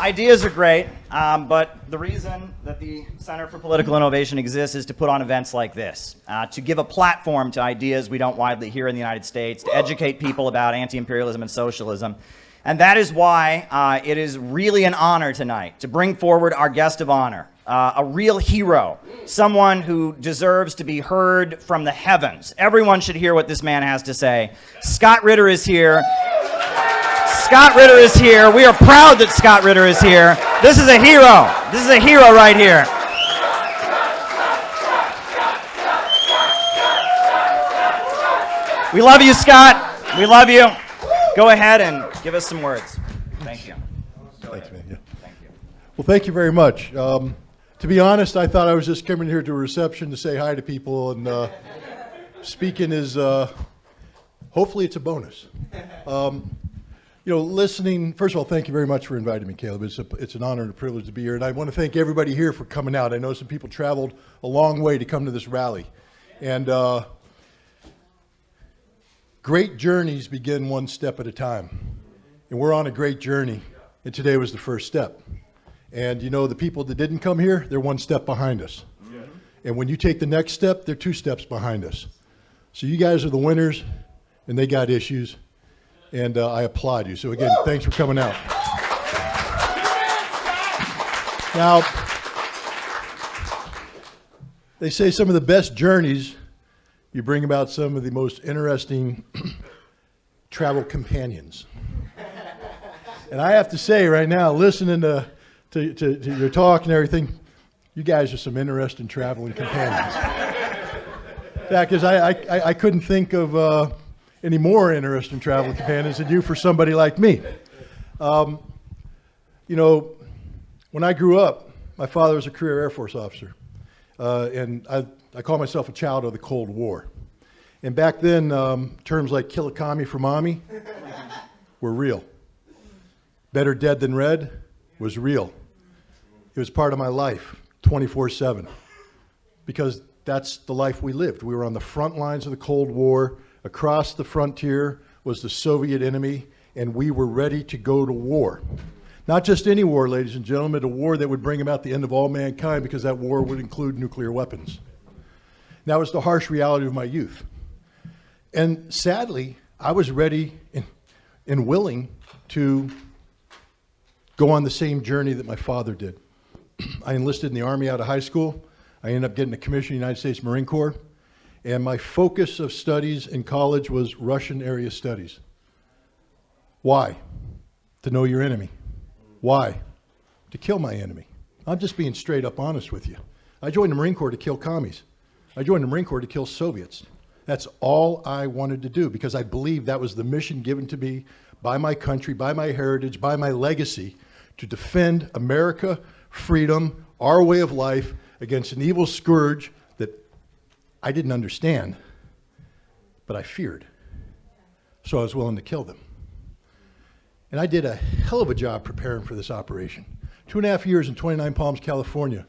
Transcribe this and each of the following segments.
Ideas are great, but the reason that the Center for Political Innovation exists is to put on events like this, to give a platform to ideas we don't widely hear in the United States, to educate people about anti-imperialism and socialism. And that is why it is really an honor tonight to bring forward our guest of honor, a real hero, someone who deserves to be heard from the heavens. Everyone should hear what this man has to say. Scott Ritter is here. Scott Ritter is here. We are proud that Scott Ritter is here. This is a hero. This is a hero right here. We love you, Scott. We love you. Go ahead and give us some words. Thank you. Thanks, man. Yeah. Thank you. Well, thank you very much. To be honest, I thought I was just coming here to a reception to say hi to people, and speaking is, hopefully it's a bonus. Listening, first of all, thank you very much for inviting me, Caleb. It's an honor and a privilege to be here, and I want to thank everybody here for coming out. I know some people traveled a long way to come to this rally, and great journeys begin one step at a time, and we're on a great journey, and today was the first step. And the people that didn't come here, they're one step behind us. And when you take the next step, they're two steps behind us. So you guys are the winners, and they got issues. And I applaud you. So again, thanks for coming out. Now, they say some of the best journeys, you bring about some of the most interesting travel companions. And I have to say right now, listening to your talk and everything, you guys are some interesting traveling companions. In fact, because I couldn't think of any more interesting travel companions than you for somebody like me. When I grew up, my father was a career Air Force officer. And I call myself a child of the Cold War. And back then, terms like kill a commie for mommy were real. Better dead than red was real. It was part of my life, 24/7. Because that's the life we lived. We were on the front lines of the Cold War. Across the frontier was the Soviet enemy, and we were ready to go to war. Not just any war, ladies and gentlemen, a war that would bring about the end of all mankind, because that war would include nuclear weapons. That was the harsh reality of my youth. And sadly, I was ready and willing to go on the same journey that my father did. I enlisted in the Army out of high school. I ended up getting a commission in the United States Marine Corps. And my focus of studies in college was Russian area studies. Why? To know your enemy. Why? To kill my enemy. I'm just being straight up honest with you. I joined the Marine Corps to kill commies. I joined the Marine Corps to kill Soviets. That's all I wanted to do, because I believed that was the mission given to me by my country, by my heritage, by my legacy, to defend America, freedom, our way of life against an evil scourge that I didn't understand, but I feared. So I was willing to kill them. And I did a hell of a job preparing for this operation. 2.5 years in 29 Palms, California,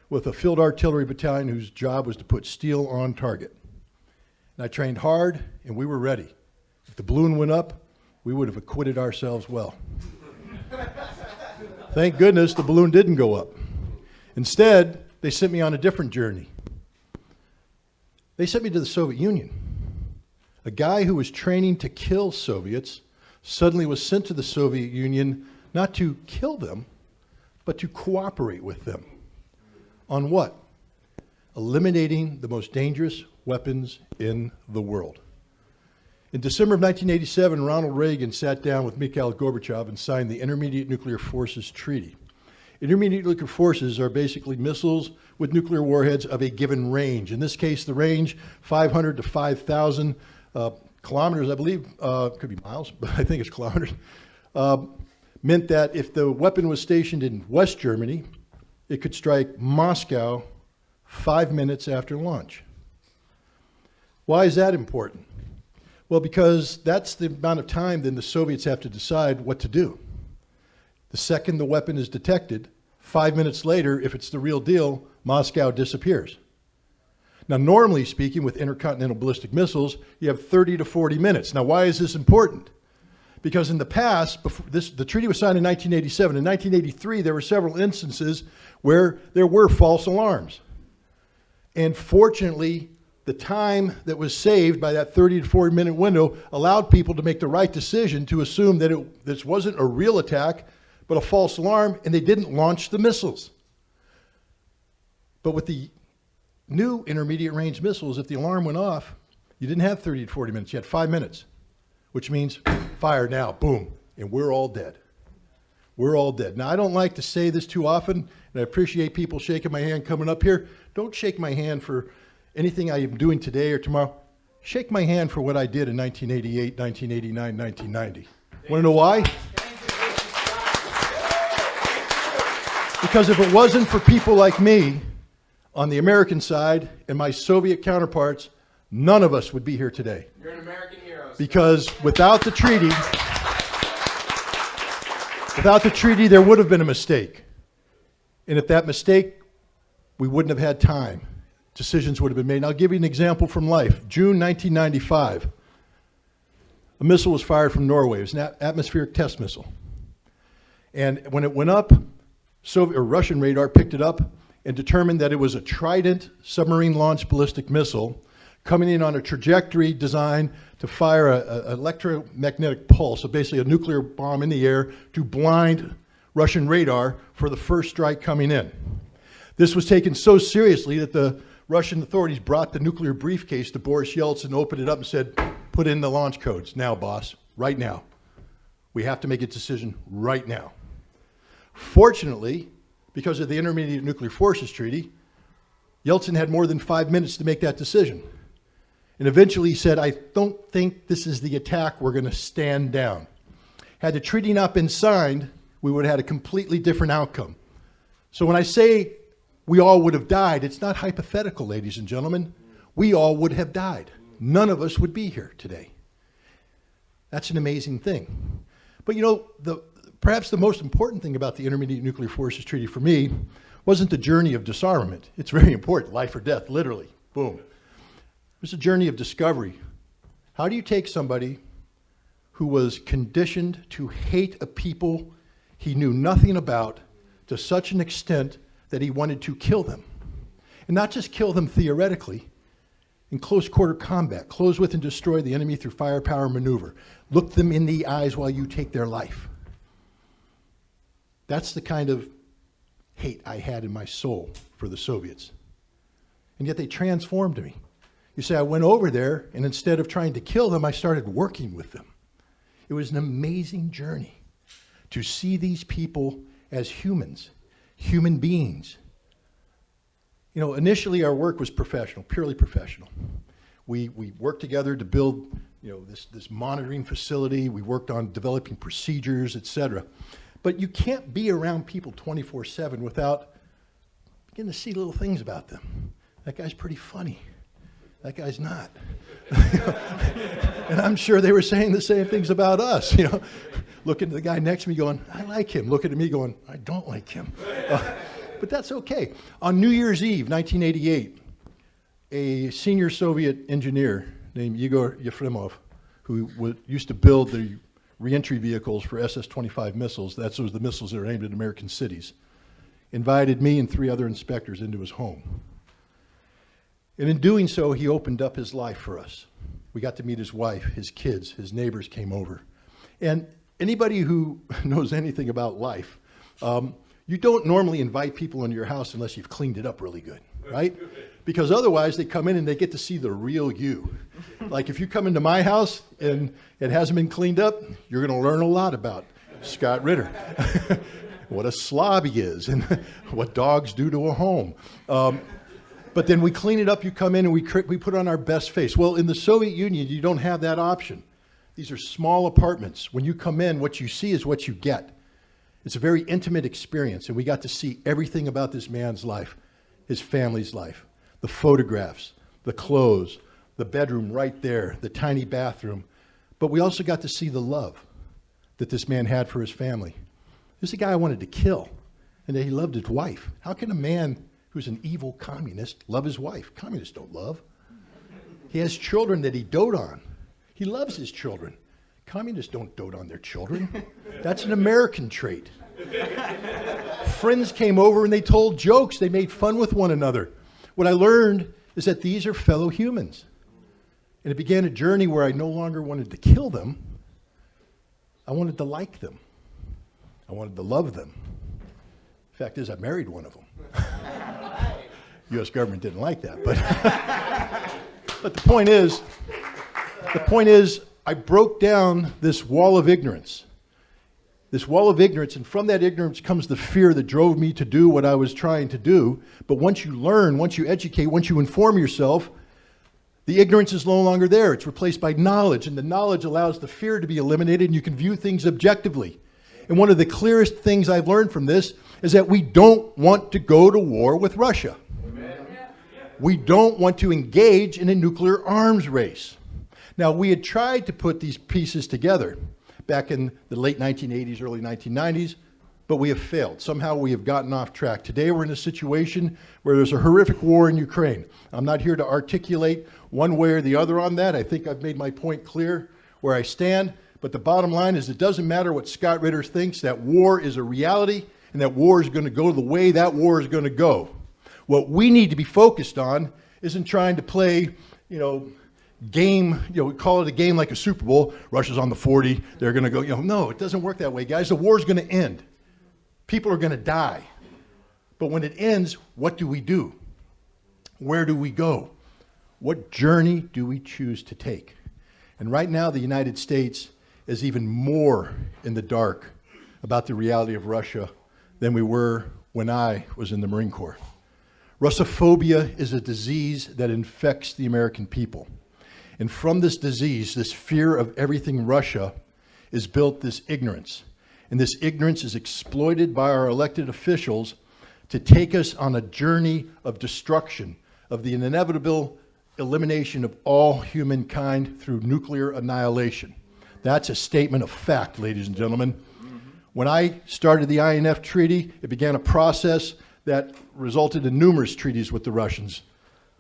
with a field artillery battalion whose job was to put steel on target. And I trained hard, and we were ready. If the balloon went up, we would have acquitted ourselves well. Thank goodness the balloon didn't go up. Instead, they sent me on a different journey. They sent me to the Soviet Union. A guy who was training to kill Soviets suddenly was sent to the Soviet Union not to kill them, but to cooperate with them. On what? Eliminating the most dangerous weapons in the world. In December of 1987, Ronald Reagan sat down with Mikhail Gorbachev and signed the Intermediate Nuclear Forces Treaty. Intermediate nuclear forces are basically missiles with nuclear warheads of a given range. In this case, the range, 500 to 5,000 kilometers, I believe, could be miles, but I think it's kilometers, meant that if the weapon was stationed in West Germany, it could strike Moscow 5 minutes after launch. Why is that important? Well, because that's the amount of time then the Soviets have to decide what to do. The second the weapon is detected, 5 minutes later, if it's the real deal, Moscow disappears. Now, normally speaking, with intercontinental ballistic missiles, you have 30 to 40 minutes. Now, why is this important? Because in the past, the treaty was signed in 1987. In 1983, there were several instances where there were false alarms. And fortunately, the time that was saved by that 30 to 40 minute window allowed people to make the right decision to assume that this wasn't a real attack, but a false alarm, and they didn't launch the missiles. But with the new intermediate range missiles, if the alarm went off, you didn't have 30 to 40 minutes, you had 5 minutes, which means fire now, boom, and we're all dead. We're all dead. Now, I don't like to say this too often, and I appreciate people shaking my hand coming up here. Don't shake my hand for anything I am doing today or tomorrow. Shake my hand for what I did in 1988, 1989, 1990. Want to know why? Because if it wasn't for people like me on the American side and my Soviet counterparts, none of us would be here today. You're an American hero. Because without the treaty, there would have been a mistake. And if that mistake, we wouldn't have had time. Decisions would have been made. And I'll give you an example from life. June 1995, a missile was fired from Norway. It was an atmospheric test missile. And when it went up, Soviet or Russian radar picked it up and determined that it was a Trident submarine-launched ballistic missile coming in on a trajectory designed to fire an electromagnetic pulse, so basically a nuclear bomb in the air, to blind Russian radar for the first strike coming in. This was taken so seriously that the Russian authorities brought the nuclear briefcase to Boris Yeltsin, opened it up and said, put in the launch codes now, boss, right now. We have to make a decision right now. Fortunately, because of the Intermediate Nuclear Forces Treaty, Yeltsin had more than 5 minutes to make that decision. And eventually he said, I don't think this is the attack, we're going to stand down. Had the treaty not been signed, we would have had a completely different outcome. So when I say we all would have died, it's not hypothetical, ladies and gentlemen. We all would have died. None of us would be here today. That's an amazing thing. But you know, perhaps the most important thing about the Intermediate Nuclear Forces Treaty for me wasn't the journey of disarmament. It's very important, life or death, literally, boom. It was a journey of discovery. How do you take somebody who was conditioned to hate a people he knew nothing about to such an extent that he wanted to kill them? And not just kill them theoretically, in close quarter combat, close with and destroy the enemy through firepower maneuver. Look them in the eyes while you take their life. That's the kind of hate I had in my soul for the Soviets. And yet they transformed me. You say, I went over there, and instead of trying to kill them, I started working with them. It was an amazing journey to see these people as humans, human beings. You know, initially our work was professional, purely professional. We worked together to build, you know, this monitoring facility. We worked on developing procedures, et cetera. But you can't be around people 24/7 without beginning to see little things about them. That guy's pretty funny. That guy's not. And I'm sure they were saying the same things about us, you know. Looking at the guy next to me going, I like him. Looking at me going, I don't like him. But that's okay. On New Year's Eve, 1988, a senior Soviet engineer named Igor Yefremov, who used to build the reentry vehicles for SS-25 missiles, those were the missiles that are aimed at American cities, invited me and 3 other inspectors into his home. And in doing so, he opened up his life for us. We got to meet his wife, his kids, his neighbors came over. And anybody who knows anything about life, you don't normally invite people into your house unless you've cleaned it up really good, right? Because otherwise they come in and they get to see the real you. Like if you come into my house and it hasn't been cleaned up, you're going to learn a lot about Scott Ritter. What a slob he is and what dogs do to a home. But then we clean it up, you come in and we put on our best face. Well, in the Soviet Union, you don't have that option. These are small apartments. When you come in, what you see is what you get. It's a very intimate experience, and we got to see everything about this man's life, his family's life, the photographs, the clothes, the bedroom right there, the tiny bathroom. But we also got to see the love that this man had for his family. This is a guy I wanted to kill, and that he loved his wife. How can a man who's an evil communist love his wife? Communists don't love. He has children that he dote on. He loves his children. Communists don't dote on their children. That's an American trait. Friends came over and they told jokes. They made fun with one another. What I learned is that these are fellow humans. And it began a journey where I no longer wanted to kill them. I wanted to like them. I wanted to love them. Fact is, I married one of them. U.S. government didn't like that, but the point is, I broke down this wall of ignorance. This wall of ignorance, and from that ignorance comes the fear that drove me to do what I was trying to do. But once you learn, once you educate, once you inform yourself, the ignorance is no longer there. It's replaced by knowledge, and the knowledge allows the fear to be eliminated, and you can view things objectively. And one of the clearest things I've learned from this is that we don't want to go to war with Russia. Amen. We don't want to engage in a nuclear arms race. Now, we had tried to put these pieces together back in the late 1980s, early 1990s, but we have failed. Somehow we have gotten off track. Today we're in a situation where there's a horrific war in Ukraine. I'm not here to articulate one way or the other on that. I think I've made my point clear where I stand. But the bottom line is it doesn't matter what Scott Ritter thinks, that war is a reality and that war is going to go the way that war is going to go. What we need to be focused on isn't trying to play, game, we call it a game like a Super Bowl. Russia's on the 40, they're going to go, no, it doesn't work that way, guys. The war's going to end. People are going to die. But when it ends, what do we do? Where do we go? What journey do we choose to take? And right now, the United States is even more in the dark about the reality of Russia than we were when I was in the Marine Corps. Russophobia is a disease that infects the American people. And from this disease, this fear of everything Russia, is built this ignorance. And this ignorance is exploited by our elected officials to take us on a journey of destruction, of the inevitable elimination of all humankind through nuclear annihilation. That's a statement of fact, ladies and gentlemen. When I started the INF Treaty, it began a process that resulted in numerous treaties with the Russians.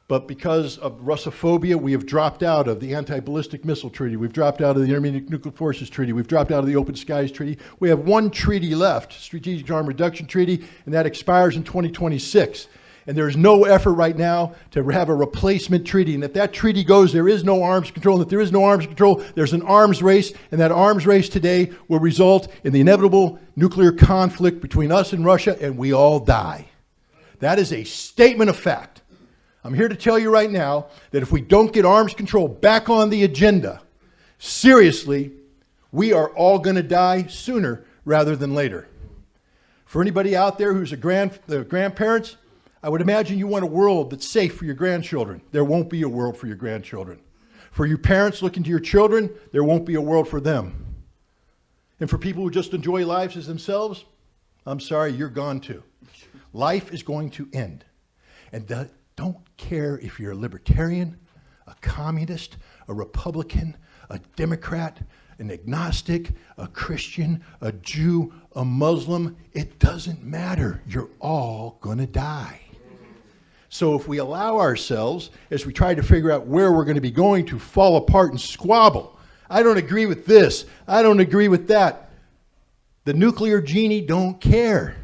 But because of Russophobia, we have dropped out of the Anti-Ballistic Missile Treaty. We've dropped out of the Intermediate Nuclear Forces Treaty. We've dropped out of the Open Skies Treaty. We have one treaty left, Strategic Arm Reduction Treaty, and that expires in 2026. And there is no effort right now to have a replacement treaty. And if that treaty goes, there is no arms control. And if there is no arms control, there's an arms race. And that arms race today will result in the inevitable nuclear conflict between us and Russia, and we all die. That is a statement of fact. I'm here to tell you right now that if we don't get arms control back on the agenda, seriously, we are all going to die sooner rather than later. For anybody out there who's grandparents, I would imagine you want a world that's safe for your grandchildren. There won't be a world for your grandchildren. For you parents looking to your children, there won't be a world for them. And for people who just enjoy lives as themselves, I'm sorry, you're gone too. Life is going to end. And don't care if you're a libertarian, a communist, a Republican, a Democrat, an agnostic, a Christian, a Jew, a Muslim. It doesn't matter. You're all going to die. So if we allow ourselves, as we try to figure out where we're going to be going, to fall apart and squabble, I don't agree with this, I don't agree with that. The nuclear genie don't care.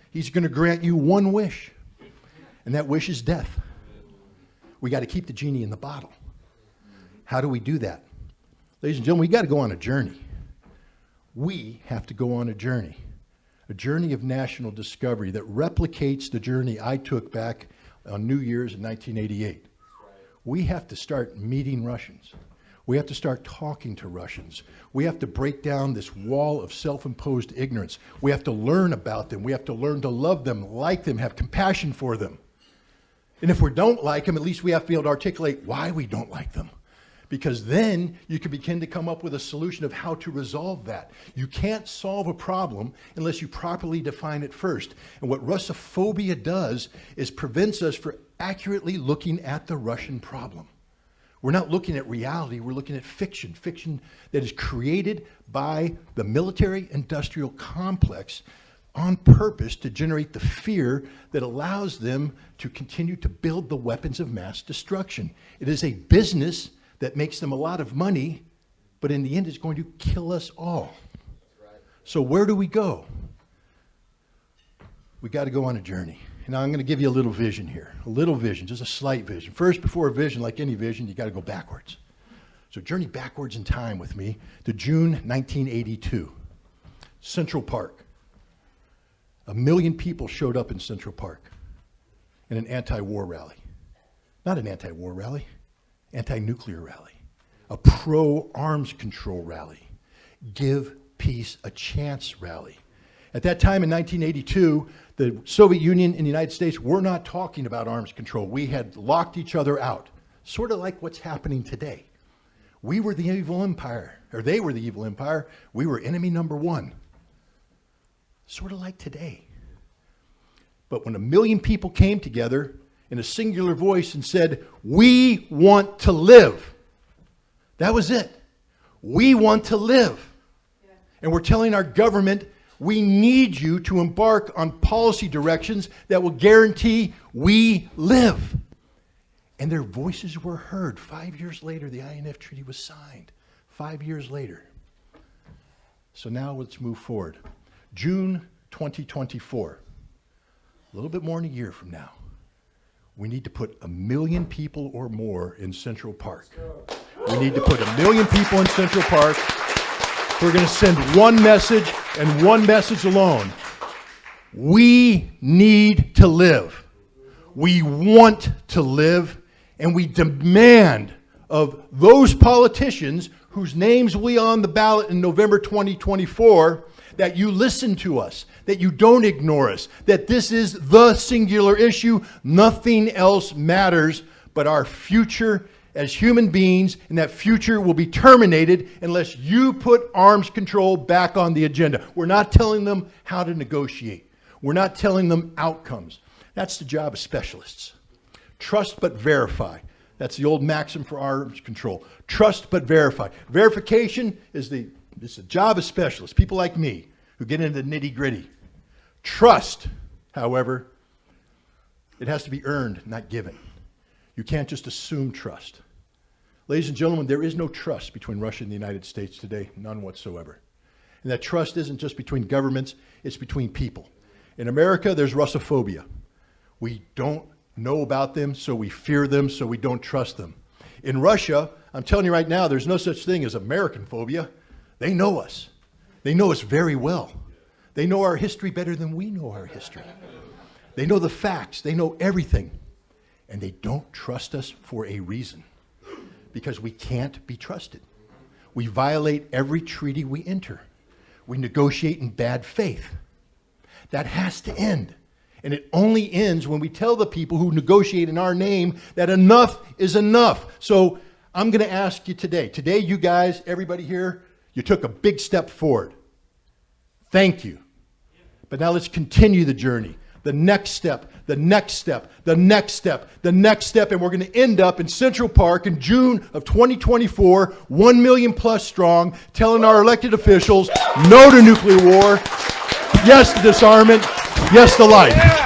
He's going to grant you one wish, and that wish is death. We got to keep the genie in the bottle. How do we do that? Ladies and gentlemen, we got to go on a journey. We have to go on a journey of national discovery that replicates the journey I took back on New Year's in 1988. We have to start meeting Russians. We have to start talking to Russians. We have to break down this wall of self-imposed ignorance. We have to learn about them. We have to learn to love them, like them, have compassion for them. And if we don't like them, at least we have to be able to articulate why we don't like them. Because then you can begin to come up with a solution of how to resolve that. You can't solve a problem unless you properly define it first. And what Russophobia does is prevents us from accurately looking at the Russian problem. We're not looking at reality, we're looking at fiction. Fiction that is created by the military-industrial complex on purpose to generate the fear that allows them to continue to build the weapons of mass destruction. It is a business that makes them a lot of money, but in the end it's going to kill us all. So where do we go? We got to go on a journey. Now I'm going to give you a little vision here, a little vision, just a slight vision. First, before a vision, like any vision, you got to go backwards. So journey backwards in time with me to June 1982, Central Park. 1 million people showed up in Central Park in an anti-war rally. Not an anti-war rally, anti-nuclear rally, a pro-arms control rally, give peace a chance rally. At that time in 1982, the Soviet Union and the United States were not talking about arms control. We had locked each other out, sort of like what's happening today. We were the evil empire, or they were the evil empire. We were enemy number one, sort of like today. But when 1 million people came together in a singular voice and said, we want to live, that was it. We want to live. And we're telling our government, we need you to embark on policy directions that will guarantee we live. And their voices were heard. 5 years later, the INF Treaty was signed. 5 years later. So now let's move forward. June 2024, a little bit more than a year from now, we need to put 1 million people or more in Central Park. We need to put 1 million people in Central Park. We're going to send one message and one message alone. We need to live. We want to live, and we demand of those politicians whose names will be on the ballot in November 2024 that you listen to us, that you don't ignore us, that this is the singular issue. Nothing else matters but our future as human beings, and that future will be terminated unless you put arms control back on the agenda. We're not telling them how to negotiate. We're not telling them outcomes. That's the job of specialists. Trust but verify. That's the old maxim for arms control. Trust but verify. Verification is the job of specialists, people like me, who get into the nitty-gritty. Trust, however, it has to be earned, not given. You can't just assume trust. Ladies and gentlemen, there is no trust between Russia and the United States today, none whatsoever. And that trust isn't just between governments, it's between people. In America, there's Russophobia. We don't know about them, so we fear them, so we don't trust them. In Russia, I'm telling you right now, there's no such thing as American phobia. They know us. They know us very well. They know our history better than we know our history. They know the facts. They know everything. And they don't trust us for a reason, because we can't be trusted. We violate every treaty we enter. We negotiate in bad faith. That has to end. And it only ends when we tell the people who negotiate in our name that enough is enough. So I'm going to ask you today. Today, you guys, everybody here, you took a big step forward. Thank you. But now let's continue the journey. The next step, the next step, the next step, the next step, and we're going to end up in Central Park in June of 2024, 1 million plus strong, telling our elected officials no to nuclear war, yes to disarmament, yes to life.